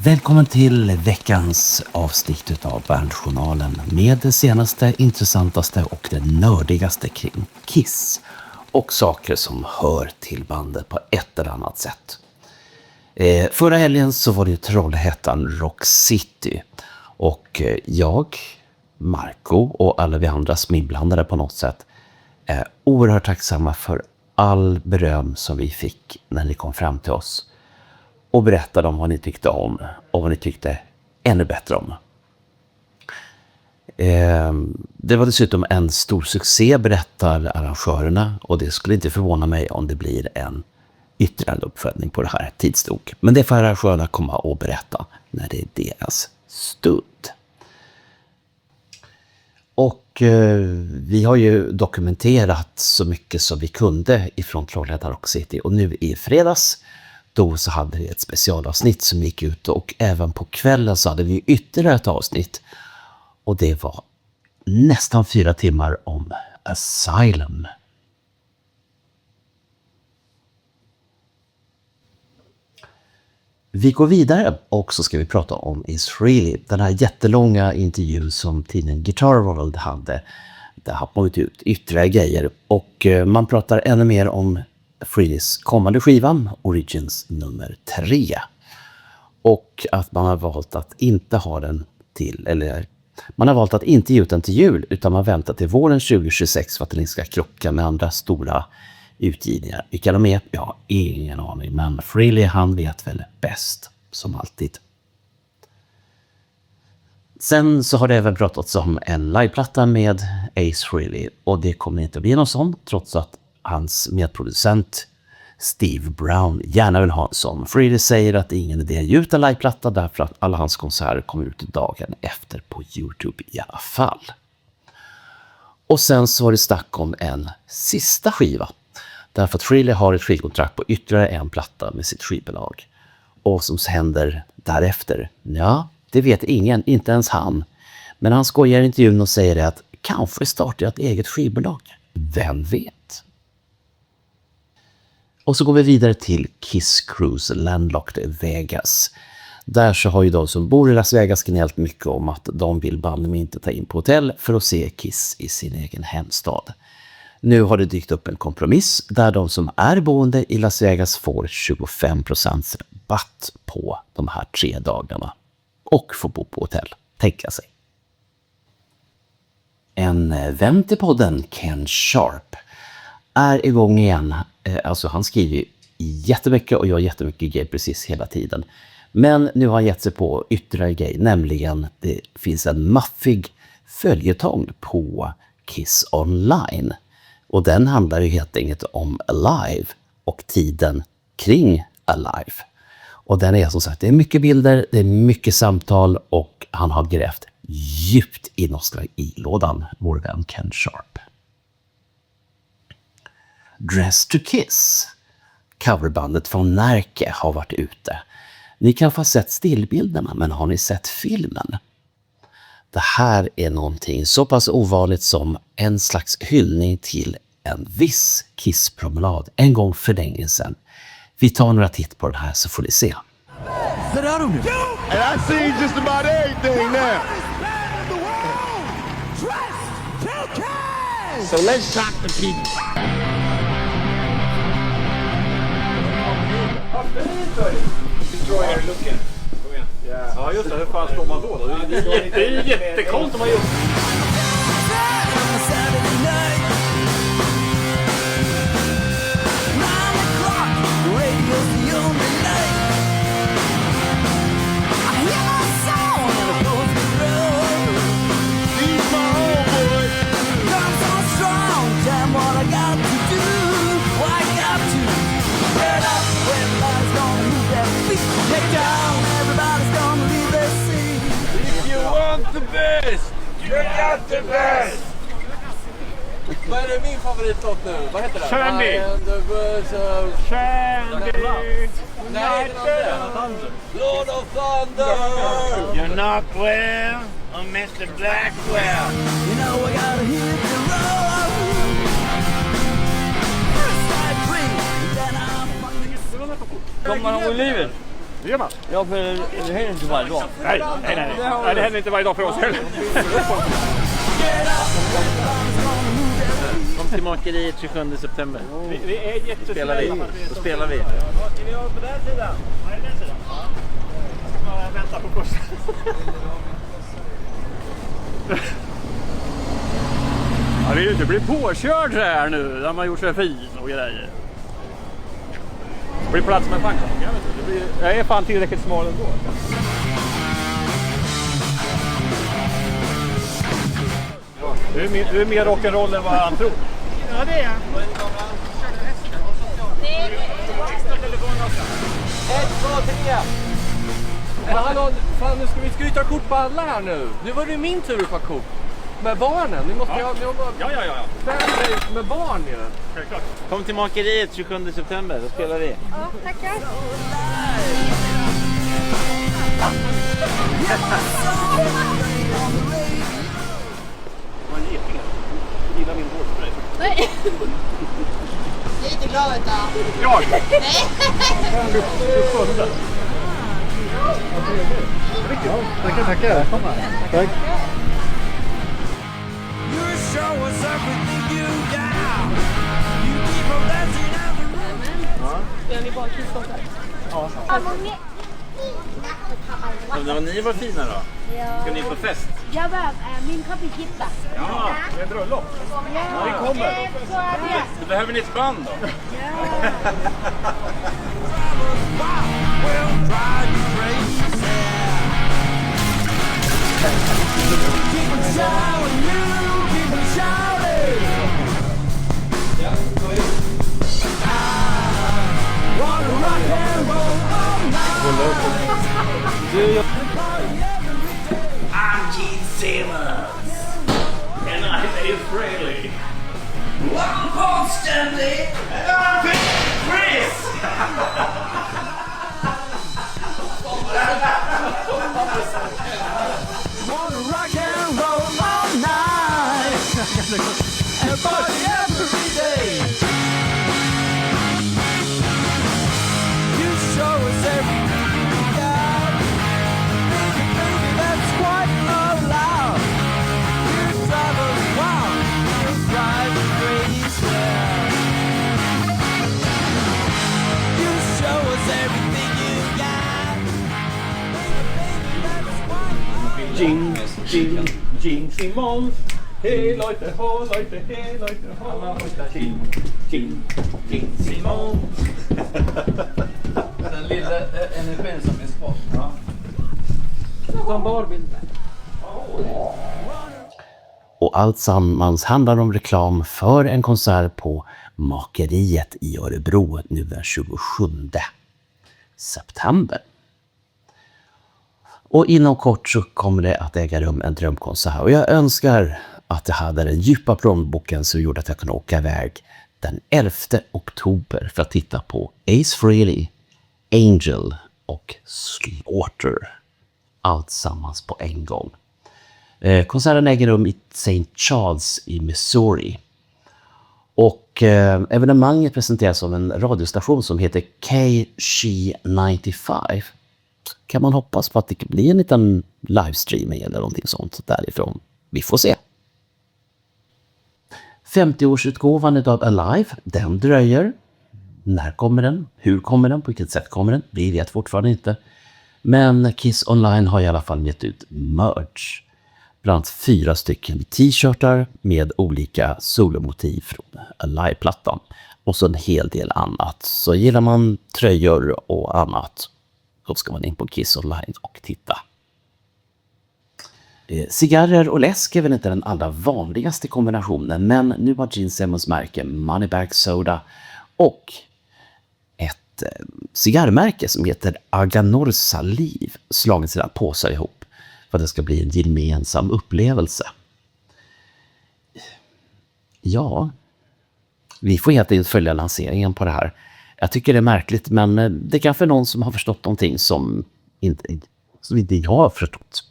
Välkommen till veckans avsnitt av Bandjournalen med det senaste, intressantaste och det nördigaste kring Kiss och saker som hör till bandet på ett eller annat sätt. Förra helgen så var det Trollhättan Rock City och jag, Marco och alla vi andra som är inblandade på något sätt är oerhört tacksamma för all beröm som vi fick när ni kom fram till oss och berättade om vad ni tyckte om och vad ni tyckte ännu bättre om. Det var dessutom en stor succé, berättar arrangörerna, och det skulle inte förvåna mig om det blir en ytterligare uppföljning på det här tidsstod. Men det får arrangörerna komma och berätta när det är deras stund. Och vi har ju dokumenterat så mycket som vi kunde ifrån Trollhättan Rock City, och nu i fredags då så hade vi ett specialavsnitt som gick ut, och även på kvällen så hade vi ytterligare ett avsnitt, och det var nästan 4 timmar om Asylum. Vi går vidare och så ska vi prata om Is Frehley, den här jättelånga intervjun som tidningen Guitar World hade. Där har man ut ytterligare grejer, och man pratar ännu mer om Frehleys kommande skiva, Origins nummer 3. Och att man har valt att inte ha den till, eller man har valt att inte ge ut den till jul, utan man väntar till våren 2026 för att den inte ska krocka med andra stora utgivningar. Vilka de är? Jag har ingen aning, men Frehley, han vet väl bäst, som alltid. Sen så har det även pratats om en liveplatta med Ace Frehley, och det kommer inte att bli någon sån, trots att hans medproducent Steve Brown gärna vill ha en sån. Frehley säger att det är ingen idé att ge ut en liveplatta därför att alla hans konserter kommer ut dagen efter på YouTube i alla fall. Och sen så var det snack om en sista skiva, därför att Frehley har ett skivkontrakt på ytterligare en platta med sitt skivbolag. Och som händer därefter? Ja, det vet ingen, inte ens han. Men han skojar i intervjun och säger att kanske startar ett eget skivbolag. Vem vet? Och så går vi vidare till Kiss Cruise Landlocked Vegas. Där så har ju de som bor i Las Vegas gnällt mycket om att de vill bandet inte ta in på hotell för att se Kiss i sin egen hemstad. Nu har det dykt upp en kompromiss där de som är boende i Las Vegas får 25% rabatt på de här 3 dagarna och får bo på hotell, tänka sig. En vän till podden, Ken Sharp, är igång igen. Alltså han skriver ju jättemycket och gör jättemycket grejer precis hela tiden. Men nu har han gett sig på ytterligare grej, nämligen det finns en maffig följetong på Kiss Online. Och den handlar ju helt enkelt om Alive och tiden kring Alive. Och den är som sagt, det är mycket bilder, det är mycket samtal, och han har grävt djupt i nostalgilådan, vår vän Ken Sharp. Dress to Kiss, coverbandet från Närke, har varit ute. Ni kan få sett stillbilderna, men har ni sett filmen? Det här är någonting så pass ovanligt som en slags hyllning till en viss Kiss-promenad en gång för länge sedan. Vi tar några titt på den här så får ni se. Get out of here! And I see just about everything now. So let's shock the people. Enjoy looking. Ja, just det. Hur fan står man då? Det är jättekonstigt man gjort. The best! Vad är det min favoritlåt nu? Vad heter den? Shandy! Shandy! Nej, Lord of Thunder! You're not well, I'm Mr. Blackwell. You know I gotta hit the road. First I drink, then I'm... Kommer han i livet? Det gör man. Ja, för det händer inte varje dag. Nej, det händer inte varje dag för oss heller. Kom till Makeriet 27 september. Vi är jättespelar vi. Då spelar vi. Är vi på den sidan? Nej, den sidan. Jag väntar på först. Jag vill ju inte bli påkörd här nu. Där man gjort sig fin och grejer. Det blir plats med pannkaka. Jag är fan tillräckligt smal ändå. Du är mer rock'n'roll än vad han tror. Ja, det är jag. 1, 2, 3. Men hallå, fan nu ska vi ta kort på alla här nu. Nu var det min tur att ta kort. Med barnen, ni måste ju ha Ja. 5 days med barn ju. Självklart. Kom till Makeriet 27 september, då spelar vi. Ja, tackar. Man är geting. Jag gillar min hårspray. Nej. Jag är inte glad vet du. Jag! Nej. Tackar. Tack. Ska ni bara kissa åt det? Ja. Men ni var fina då. Ska ni på fest? อย่าแบบมินเข้าไปคิดอ่ะ Ja, det är bröllop. Vi kommer. ตัวเนี่ย Då behöver ni ett band då. I'm Gene Simmons, and I'm Ace Frehley. I'm Paul Stanley, and I'm Chris. Wanna rock and roll all night, and party every day. You show us everything you got. Baby, that's quite allowed. You drive us wild, you drive us crazy. You show us everything you got. Baby, that's quite allowed. Gene Simmons. Hej Leute, ho, Leute, hej Leute, ho. Gene Simmons. Den lilla energin som finns kvar. Och allt sammans handlar om reklam för en konsert på Makeriet i Örebro nu den 27 september. Och inom kort så kommer det att äga rum en drömkonsert. Och jag önskar att jag hade den djupa plånboken som gjorde att jag kunde åka iväg den 11 oktober för att titta på Ace Frehley, Angel och Slaughter. Allt sammans på en gång. Konserten äger rum i St. Charles i Missouri. Och evenemanget presenteras av en radiostation som heter KSHE95. Kan man hoppas på att det blir en liten livestreaming eller någonting sånt därifrån. Vi får se. 50-årsutgåvan av Alive, den dröjer. När kommer den? Hur kommer den? På vilket sätt kommer den? Vi vet fortfarande inte. Men Kiss Online har i alla fall gett ut merch. Bland annat 4 stycken t-shirtar med olika solomotiv från Alive-plattan. Och så en hel del annat. Så gillar man tröjor och annat, då ska man in på Kiss Online och titta. Cigarrer och läsk är väl inte den allra vanligaste kombinationen, men nu har Gene Simmons märke Moneybag Soda och ett cigarrmärke som heter Aganor Saliv slagit sina påsar ihop för att det ska bli en gemensam upplevelse. Ja, vi får helt enkelt följa lanseringen på det här. Jag tycker det är märkligt, men det är kanske någon som har förstått någonting som inte jag har förstått.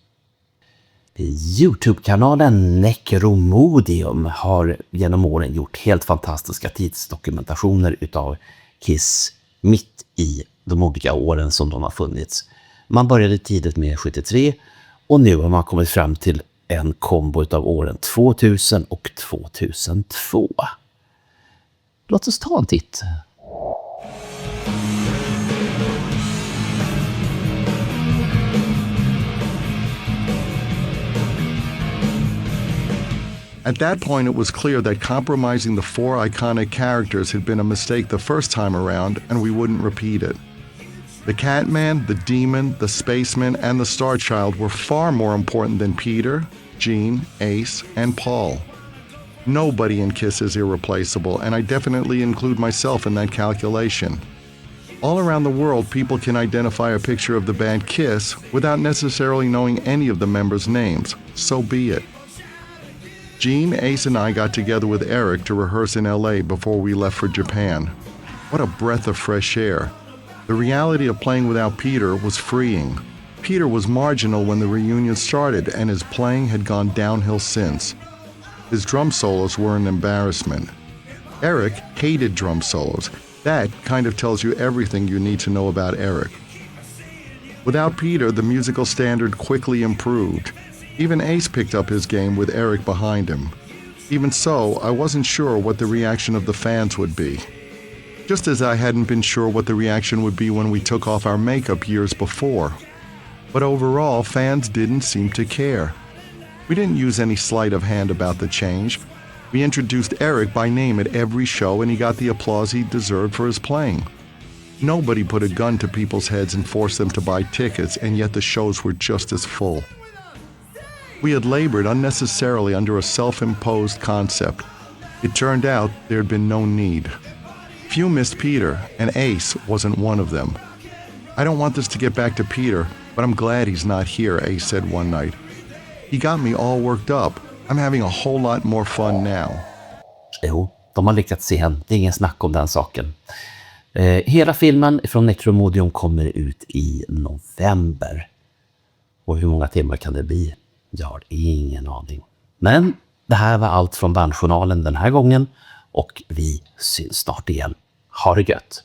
YouTube-kanalen Necromodium har genom åren gjort helt fantastiska tidsdokumentationer utav Kiss mitt i de olika åren som de har funnits. Man började tidigt med 73 och nu har man kommit fram till en kombo av åren 2000 och 2002. Låt oss ta en titt. At that point, it was clear that compromising the 4 iconic characters had been a mistake the first time around, and we wouldn't repeat it. The Catman, the Demon, the Spaceman, and the Star Child were far more important than Peter, Gene, Ace, and Paul. Nobody in Kiss is irreplaceable, and I definitely include myself in that calculation. All around the world, people can identify a picture of the band Kiss without necessarily knowing any of the members' names. So be it. Gene, Ace, and I got together with Eric to rehearse in LA before we left for Japan. What a breath of fresh air. The reality of playing without Peter was freeing. Peter was marginal when the reunion started, and his playing had gone downhill since. His drum solos were an embarrassment. Eric hated drum solos. That kind of tells you everything you need to know about Eric. Without Peter, the musical standard quickly improved. Even Ace picked up his game with Eric behind him. Even so, I wasn't sure what the reaction of the fans would be. Just as I hadn't been sure what the reaction would be when we took off our makeup years before. But overall, fans didn't seem to care. We didn't use any sleight of hand about the change. We introduced Eric by name at every show, and he got the applause he deserved for his playing. Nobody put a gun to people's heads and forced them to buy tickets, and yet the shows were just as full. We had labored unnecessarily under a self-imposed concept. It turned out there had been no need. Few missed Peter, and Ace wasn't one of them. I don't want this to get back to Peter, but I'm glad he's not here, Ace said one night. He got me all worked up. I'm having a whole lot more fun now. Jo, de har lyckats igen. Det är ingen snack om den saken. Hela filmen från Necromodium kommer ut i november. Och hur många timmar kan det bli? Jag har ingen aning. Men det här var allt från Bandjournalen den här gången och vi syns snart igen. Ha det gött!